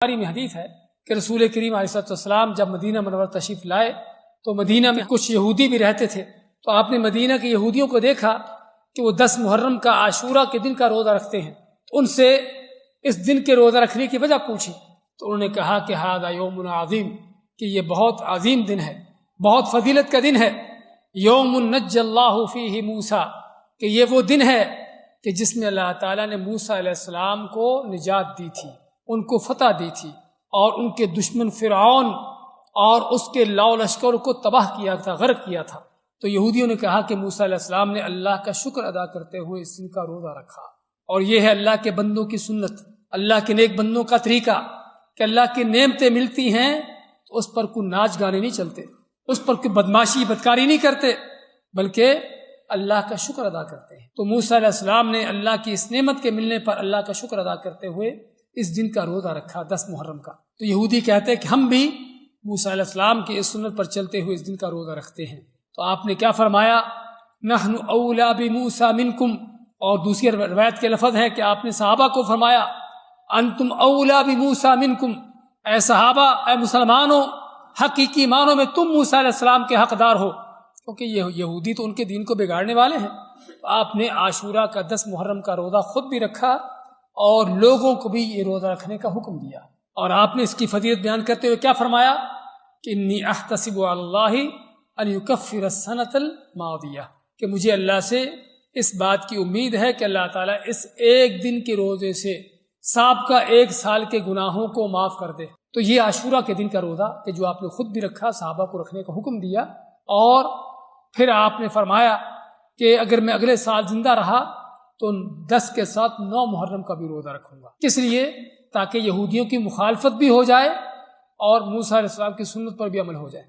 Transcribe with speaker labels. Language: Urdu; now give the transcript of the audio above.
Speaker 1: بخاری میں حدیث ہے کہ رسول کریم علیہ السلام جب مدینہ منورہ تشریف لائے تو مدینہ میں کچھ یہودی بھی رہتے تھے، تو آپ نے مدینہ کے یہودیوں کو دیکھا کہ وہ 10 محرم کا عاشورہ کے دن کا روزہ رکھتے ہیں، تو ان سے اس دن کے روزہ رکھنے کی وجہ پوچھی تو انہوں نے کہا کہ ھذا یوم عظیم، کہ یہ بہت عظیم دن ہے، بہت فضیلت کا دن ہے، یوم نجی اللہ فیہ موسیٰ، کہ یہ وہ دن ہے کہ جس میں اللہ تعالیٰ نے موسیٰ علیہ السلام کو نجات دی تھی، ان کو فتح دی تھی، اور ان کے دشمن فرعون اور اس کے لاؤ لشکر کو تباہ کیا تھا، غرق کیا تھا۔ تو یہودیوں نے کہا کہ موسیٰ علیہ السلام نے اللہ کا شکر ادا کرتے ہوئے اس دن کا روزہ رکھا، اور یہ ہے اللہ کے بندوں کی سنت، اللہ کے نیک بندوں کا طریقہ کہ اللہ کی نعمتیں ملتی ہیں تو اس پر کوئی ناچ گانے نہیں چلتے، اس پر کوئی بدماشی بدکاری نہیں کرتے، بلکہ اللہ کا شکر ادا کرتے ہیں۔ تو موسیٰ علیہ السلام نے اللہ کی اس نعمت کے ملنے پر اللہ کا شکر ادا کرتے ہوئے اس دن کا روزہ رکھا، 10 محرم کا۔ تو یہودی کہتے ہیں کہ ہم بھی موسیٰ علیہ السلام کی اس سنت پر چلتے ہوئے اس دن کا روزہ رکھتے ہیں۔ تو آپ نے کیا فرمایا؟ نحن اولا بموسیٰ منکم، اور دوسری روایت کے لفظ ہے کہ آپ نے صحابہ کو فرمایا انتم اولا بموسیٰ منکم، اے صحابہ، اے مسلمانوں، حقیقی معنوں میں تم موسیٰ علیہ السلام کے حقدار ہو، کیونکہ یہ یہودی تو ان کے دین کو بگاڑنے والے ہیں۔ آپ نے عاشورہ کا 10 محرم کا روزہ خود بھی رکھا اور لوگوں کو بھی یہ روزہ رکھنے کا حکم دیا، اور آپ نے اس کی فضیلت بیان کرتے ہوئے کیا فرمایا کہ انی احتسب علی اللہ ان یکفر السنۃ الماضیہ، کہ مجھے اللہ سے اس بات کی امید ہے کہ اللہ تعالیٰ اس ایک دن کے روزے سے سابقہ 1 سال کے گناہوں کو معاف کر دے۔ تو یہ عاشورہ کے دن کا روزہ کہ جو آپ نے خود بھی رکھا، صحابہ کو رکھنے کا حکم دیا، اور پھر آپ نے فرمایا کہ اگر میں اگلے سال زندہ رہا تو 10 کے ساتھ 9 محرم کا بھی روزہ رکھوں گا، کس لیے؟ تاکہ یہودیوں کی مخالفت بھی ہو جائے اور موسیٰ علیہ السلام کی سنت پر بھی عمل ہو جائے۔